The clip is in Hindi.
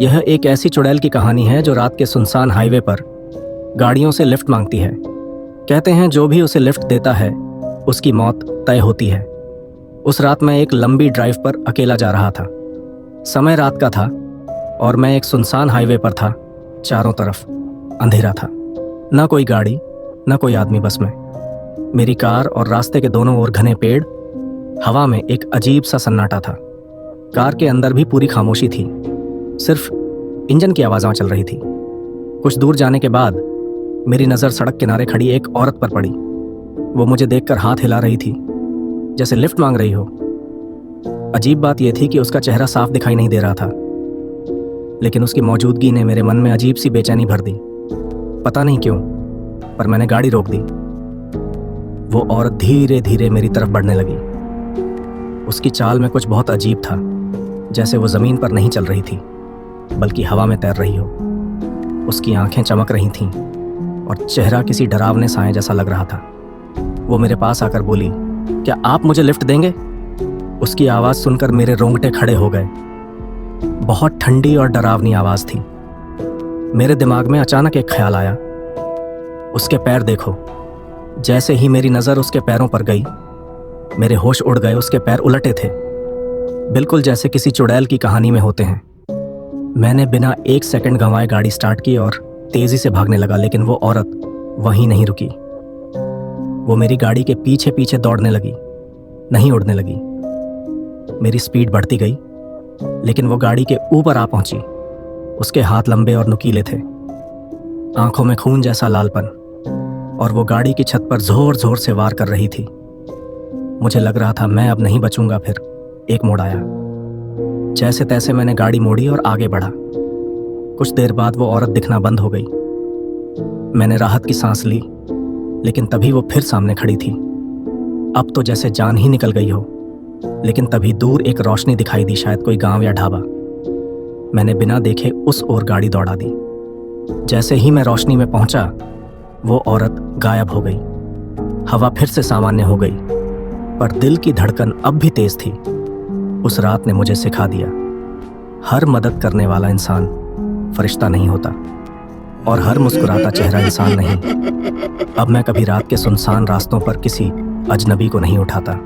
यह एक ऐसी चुड़ैल की कहानी है जो रात के सुनसान हाईवे पर गाड़ियों से लिफ्ट मांगती है। कहते हैं जो भी उसे लिफ्ट देता है उसकी मौत तय होती है। उस रात मैं एक लंबी ड्राइव पर अकेला जा रहा था। समय रात का था और मैं एक सुनसान हाईवे पर था। चारों तरफ अंधेरा था, ना कोई गाड़ी ना कोई आदमी, बस मैं, मेरी कार और रास्ते के दोनों ओर घने पेड़। हवा में एक अजीब सा सन्नाटा था। कार के अंदर भी पूरी खामोशी थी, सिर्फ इंजन की आवाज़ें चल रही थी। कुछ दूर जाने के बाद मेरी नज़र सड़क किनारे खड़ी एक औरत पर पड़ी। वो मुझे देखकर हाथ हिला रही थी, जैसे लिफ्ट मांग रही हो। अजीब बात यह थी कि उसका चेहरा साफ दिखाई नहीं दे रहा था, लेकिन उसकी मौजूदगी ने मेरे मन में अजीब सी बेचैनी भर दी। पता नहीं क्यों, पर मैंने गाड़ी रोक दी। वो औरत धीरे धीरे मेरी तरफ बढ़ने लगी। उसकी चाल में कुछ बहुत अजीब था, जैसे वो ज़मीन पर नहीं चल रही थी बल्कि हवा में तैर रही हो। उसकी आंखें चमक रही थीं और चेहरा किसी डरावने साए जैसा लग रहा था। वो मेरे पास आकर बोली, क्या आप मुझे लिफ्ट देंगे? उसकी आवाज़ सुनकर मेरे रोंगटे खड़े हो गए। बहुत ठंडी और डरावनी आवाज़ थी। मेरे दिमाग में अचानक एक ख्याल आया, उसके पैर देखो। जैसे ही मेरी नज़र उसके पैरों पर गई, मेरे होश उड़ गए। उसके पैर उलटे थे, बिल्कुल जैसे किसी चुड़ैल की कहानी में होते हैं। मैंने बिना एक सेकंड गंवाए गाड़ी स्टार्ट की और तेज़ी से भागने लगा, लेकिन वो औरत वहीं नहीं रुकी। वो मेरी गाड़ी के पीछे पीछे दौड़ने लगी, नहीं उड़ने लगी। मेरी स्पीड बढ़ती गई, लेकिन वो गाड़ी के ऊपर आ पहुंची। उसके हाथ लंबे और नुकीले थे, आंखों में खून जैसा लालपन, और वो गाड़ी की छत पर जोर जोर से वार कर रही थी। मुझे लग रहा था मैं अब नहीं बचूंगा। फिर एक मोड़ आया। जैसे तैसे मैंने गाड़ी मोड़ी और आगे बढ़ा। कुछ देर बाद वो औरत दिखना बंद हो गई। मैंने राहत की सांस ली, लेकिन तभी वो फिर सामने खड़ी थी। अब तो जैसे जान ही निकल गई हो। लेकिन तभी दूर एक रोशनी दिखाई दी, शायद कोई गांव या ढाबा। मैंने बिना देखे उस ओर गाड़ी दौड़ा दी। जैसे ही मैं रोशनी में पहुंचा, वो औरत गायब हो गई। हवा फिर से सामान्य हो गई, पर दिल की धड़कन अब भी तेज थी। उस रात ने मुझे सिखा दिया, हर मदद करने वाला इंसान फरिश्ता नहीं होता, और हर मुस्कुराता चेहरा इंसान नहीं। अब मैं कभी रात के सुनसान रास्तों पर किसी अजनबी को नहीं उठाता।